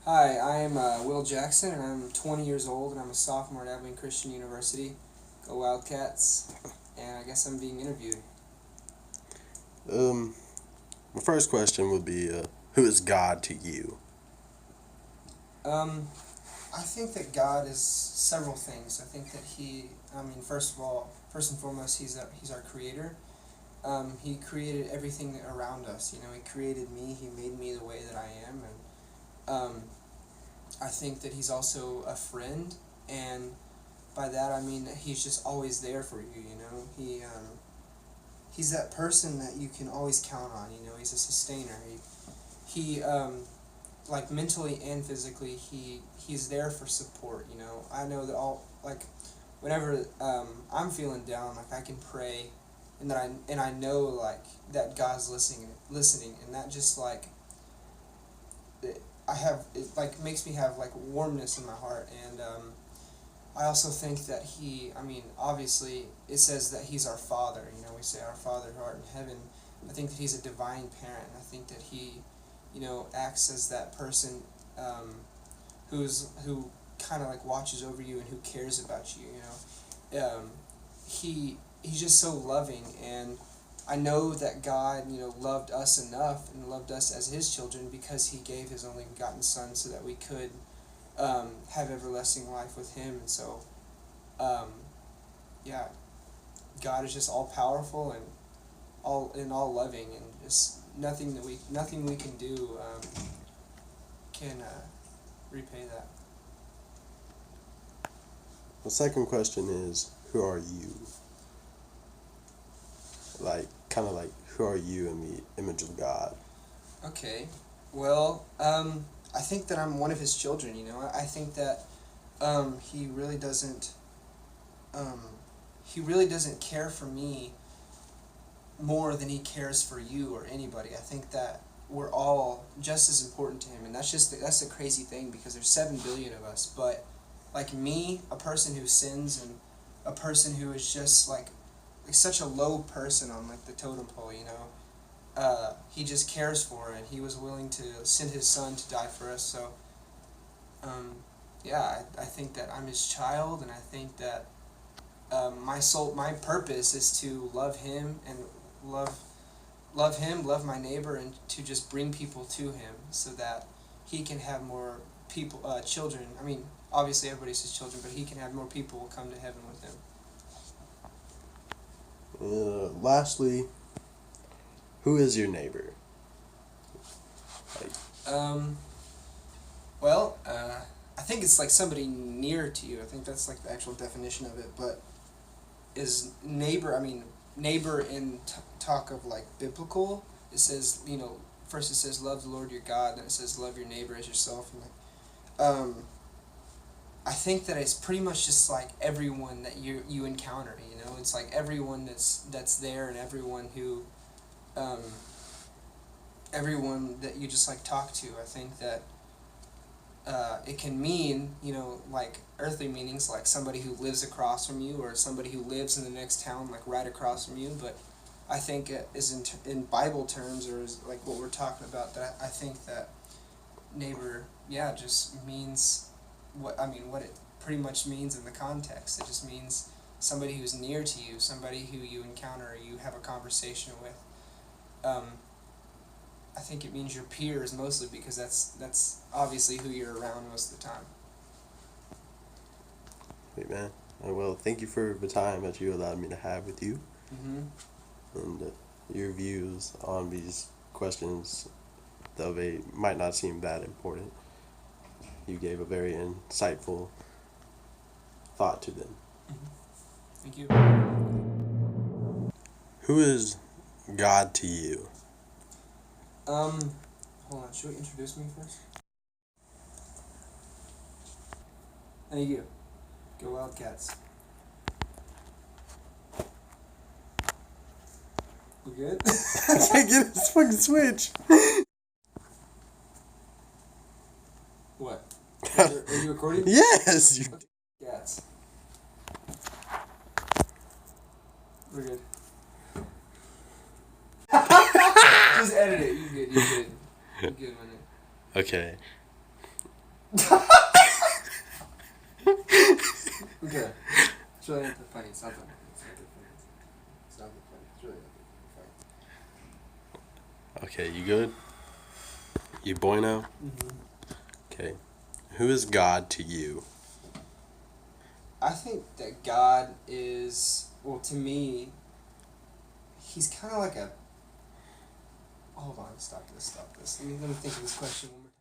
Hi, I'm Will Jackson, and I'm 20 years old, and I'm a sophomore at Abilene Christian University. Go Wildcats! And I guess I'm being interviewed. Um, my first question would be, who is God to you? Um, I think that God is several things. I think that first of all, first and foremost, He's our Creator. He created everything around us. He created me. He made me the way that I am, and I think that He's also a friend, and by that I mean that He's just always there for you. He's that person that you can always count on. He's a sustainer. Like mentally and physically, he's there for support. I know that whenever I'm feeling down, like I can pray, and I know like that God's listening, and that just like it like makes me have like warmness in my heart. And I also think that obviously it says that He's our Father. We say, Our Father who art in heaven. I think that He's a divine parent. I think that He, acts as that person who kind of like watches over you and who cares about you. He's just so loving, and I know that God, loved us enough and loved us as His children because He gave His only begotten Son so that we could have everlasting life with Him. And so, um, yeah, God is just all powerful and all loving, and just nothing we can do can repay that. The second question is, who are you? Kind of like, who are you in the image of God? Okay, well, I think that I'm one of His children. I think that He really doesn't. Um, he really doesn't care for me more than He cares for you or anybody. I think that we're all just as important to Him, and that's the crazy thing, because there's 7 billion of us. But like me, a person who sins, and a person who is just like such a low person on like the totem pole, He just cares for her, and He was willing to send His Son to die for us. So, yeah, I think that I'm His child, and I think that my purpose is to love Him and love my neighbor, and to just bring people to Him so that He can have more people, children. I mean, obviously everybody's His children, but He can have more people come to heaven with Him. Lastly, who is your neighbor? Like, Um, well, I think it's like somebody near to you. I think that's like the actual definition of it. But is neighbor? I mean, neighbor in talk of like biblical. It says, first it says love the Lord your God, then it says love your neighbor as yourself. And I think that it's pretty much just like everyone that you encounter. It's like everyone that's there, and um, everyone that you just like talk to. I think that it can mean, like earthly meanings, like somebody who lives across from you, or somebody who lives in the next town, like right across from you. But I think it is in Bible terms, or is like what we're talking about. That I think that neighbor, yeah, just means what it pretty much means in the context. It just means somebody who's near to you, somebody who you encounter, or you have a conversation with. Um, I think it means your peers mostly, because that's obviously who you're around most of the time. wait, man. Well, thank you for the time that you allowed me to have with you, Mm-hmm. and your views on these questions, though they might not seem that important. You gave a very insightful thought to them. Mm-hmm. Thank you. Who is God to you? Um, Hold on. Should we introduce me first? Thank you. Go Wildcats. We good? I can't get this fucking switch. What? Are you recording? Yes. You... Cats. We're good. Just edit it. You're good. You're good. You're good, man. Okay. Okay. It's really not that funny. It's not that funny. It's not that funny. It's not that funny. It's really not that funny. Okay, you good? You bueno? Mm-hmm. Okay. Who is God to you? I think that God is, well, to me, he's kind of like a. Hold on, stop this. Let me think of this question one more